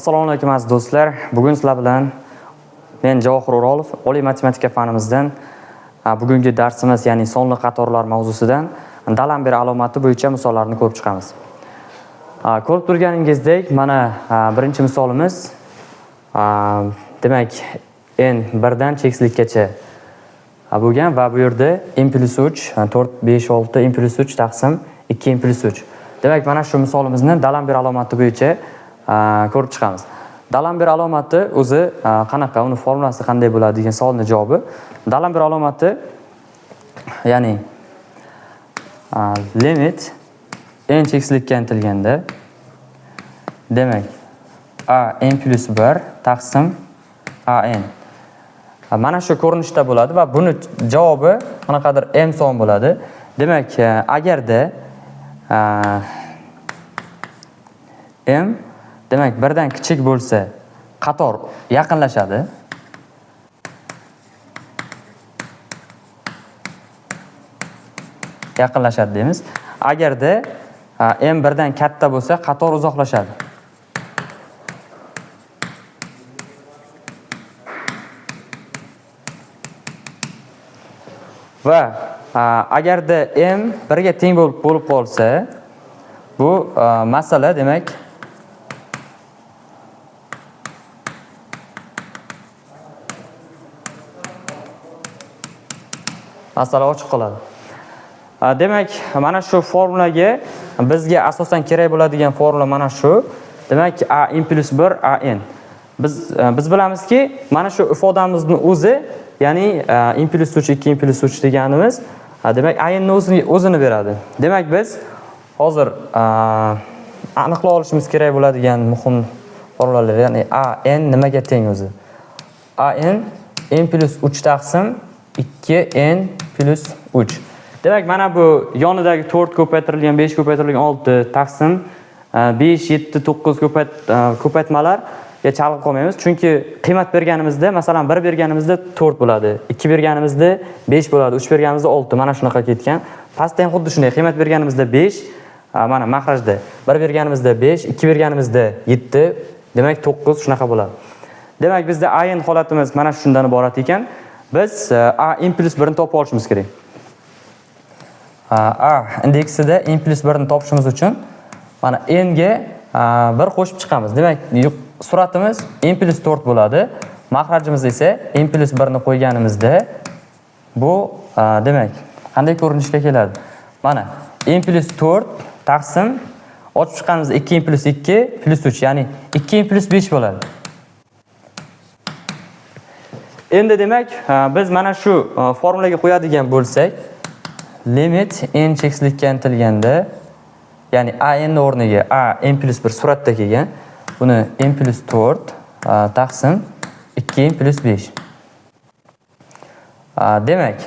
Assalomu alaykum aziz do'stlar. Bugun sizlar bilan men Javohir O'rolov, oliy matematika fanimizdan bugungi darsimiz, ya'ni sonli qatorlar mavzusidan D'Alembert alomati bo'yicha misollarni ko'rib chiqamiz. Ko'rib turganingizdek, mana birinchi misolimiz demak n 1 dan cheksizlikkacha bo'lgan va bu yerda n plus 3, 4, 5, 6 n plus 3 taqsim 2 n plus 3. Demak, mana shu misolimizni D'Alembert alomati bo'yicha ko'rib chiqamiz. D'Alembert alomati o'zi qanaqa, uni formulasi qanday bo'ladi degan savolning javobi. D'Alembert alomati ya'ni limit n cheksizlikka intilganda demak a n plus 1 taqsim a n. Mana shu ko'rinishda bo'ladi va buni javobi qanaqadir m son bo'ladi. Demak, agarda m demak 1 dan kichik bo'lsa, qator yaqinlashadi. Yaqinlashadi deymiz. Agarda m 1 dan katta bo'lsa, qator uzoqlashadi. Va agarda m 1 ga teng bo'lib qolsa, bu masala demak masala ochiq qoladi. Demak, mana shu formulaga bizga asosan kerak bo'ladigan formula mana shu. Demak, a n plus 1 a n. Biz bilamizki, mana shu ifodamizning o'zi, ya'ni n plus 3 2 n plus 3 deganimiz, demak a n ni o'zini beradi. Demak, biz hozir aniqlab olishimiz kerak bo'ladigan muhim formulalar, ya'ni a n nimaga teng o'zi? A n n plus 3 taqsim 2n plus 3. Demak, mana bu yonidagi 4 ko'paytirilgan 5 ko'paytirilgan 6 taqsim 5, 7, 9 ko'paytmalarga chalg'ib qolmaymiz. Chunki qiymat berganimizda, masalan 1 berganimizda 4 bo'ladi, 2 berganimizda 5 bo'ladi, 3 berganimizda 6, mana shunaqa ketgan. Pastda ham xuddi shunday, qiymat berganimizda 5, mana makrajda 1 berganimizda 5, 2 berganimizda 7, demak 9 shunaqa bo'ladi. Demak, bizda a n holatimiz mana shundan iborat ekan. Biz a n plus 1 ni topib olishimiz kerak. A indeksida n plus 1 ni topishimiz uchun mana n ga 1 qo'shib chiqamiz. Demak, suratimiz n plus 4 bo'ladi. Makrajimiz esa n plus 1 ni qo'yganimizda bu demak qanday ko'rinishga keladi? Mana n plus 4 taqsim ochib chiqqanimizda 2n plus 2 plus 3, ya'ni 2n plus 5 bo'ladi. Endi demak, biz mana shu formulaga qo'yadigan bo'lsak, limit n cheksizlikka intilganda, ya'ni a n o'rniga a n plus 1 suratda kelgan, buni n plus 4 taqsim 2n plus 5. Demak,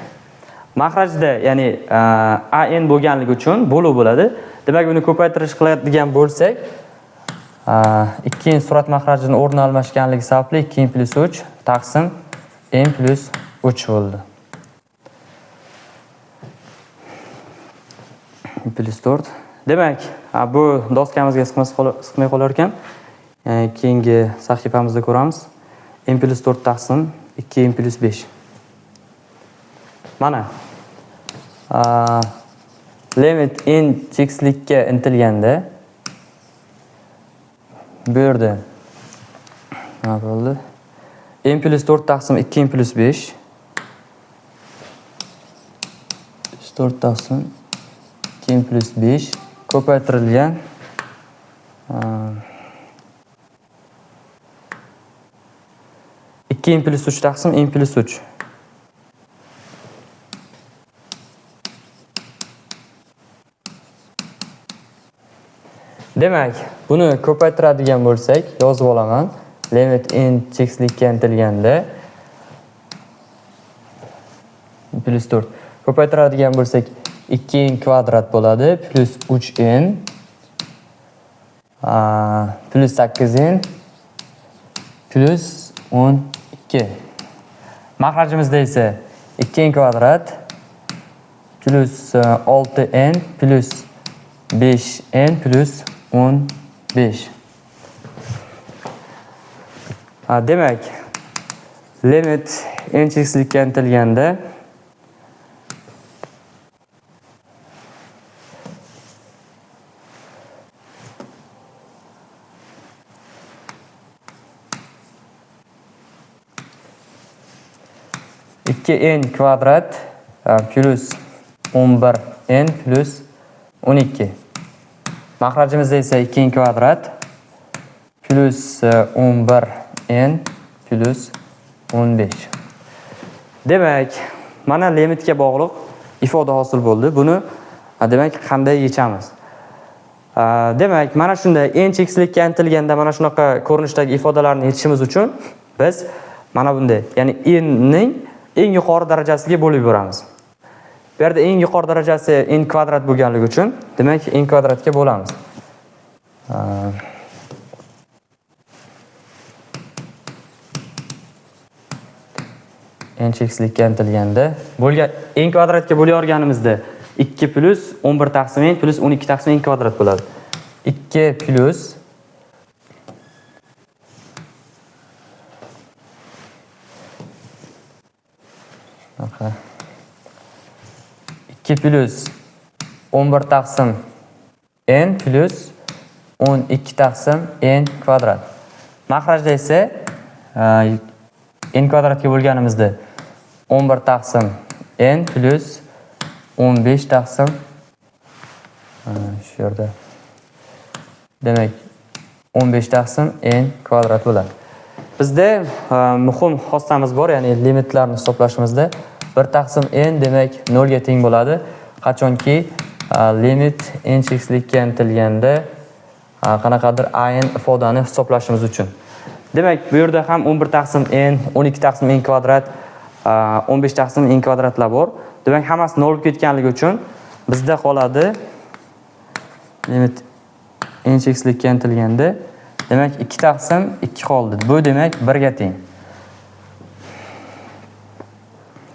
makrajda, ya'ni a n bo'lganligi uchun bo'luv bo'ladi. Demak, buni ko'paytirish qiladigan bo'lsak, 2n surat makrajini o'rni almashganligi sababli 2n plus 3 taqsim n plus 3 bo'ldi. N plus 4. Demak, bu doskamizga siqmay qolar ekan. Keyingi sahifamizda ko'ramiz. N plus 4 taqsim 2n plus 5. Mana limit n cheksizlikka intilganda bu yerda nima bo'ldi? n plus 4 taqsim 2n plus 5. 4 taqsim 2n plus 5 ko'paytirilgan 2n plus 3 taqsim n plus 3. Demak, buni ko'paytiradigan bo'lsak, yozib olaman. Limit n cheksizlikka intilganda plus 4 ko'paytiradigan bo'lsak 2n kvadrat bo'ladi plus 3n plus 8n plus 12. Makrajimizda esa 2n kvadrat plus 6n plus 5n plus 15. Demak, limit n cheksizlikka intilganda ikki n kvadrat plus 11 n plus 12. Mahrajimizda esa 2n kvadrat plus 11 n plus 15. Demak, mana limitga bog'liq ifoda hosil bo'ldi. Buni demak qanday yechamiz? Demak, mana shunday n cheksizlikka intilganda mana shunaqa ko'rinishdagi ifodalarni yechishimiz uchun biz mana bunday, ya'ni n ning eng yuqori darajasiga bo'lib yuboramiz. Bu yerda eng yuqori darajasi n kvadrat bo'lganligi uchun, demak n kvadratga bo'lamiz. N cheksizlikka intilganda bo'lgan n kvadratga bo'layotganimizda 2 plus 11 taqsim n plus 12 taqsim n kvadrat bo'ladi. 2 plus 2 plus 11 taqsim n plus 12 taqsim n kvadrat. Mahrajda esa n kvadratga bo'lganimizda 11 taqsim n plus 15 taqsim shu yerda demak 15 taqsim n kvadrat bo'ladi. Bizda muhim xossamiz bor, ya'ni limitlarni hisoblashimizda 1 taqsim n demak 0 ga teng bo'ladi. Qachonki limit n cheksizlikka intilganda qanaqadir n ifodani hisoblashimiz uchun. Demak, bu yerda ham 11 taqsim n, 12 taqsim n kvadrat, 15 taqsim n kvadratlar bor. Demak, hammasi 0 bo'lib ketganligi uchun bizda qoladi limit n cheksizlikka intilganda demak 2 taqsim 2 qoldi. Bu demak 1 ga teng.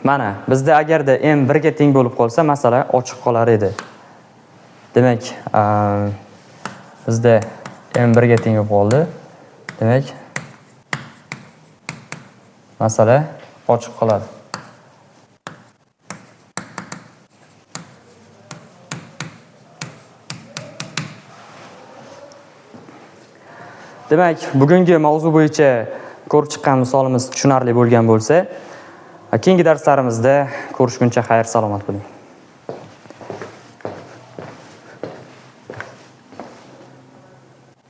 Mana bizda agarda n 1 ga teng bo'lib qolsa, masala ochiq qolar edi. Demak, bizda n 1 ga teng bo'lib qoldi. Demak, masala ochiq qoladi. Demak, bugungi mavzu bo'yicha ko'rib chiqqan misolimiz tushunarli bo'lgan bo'lsa, keyingi darslarimizda ko'rishguncha xayr, salomat bo'ling.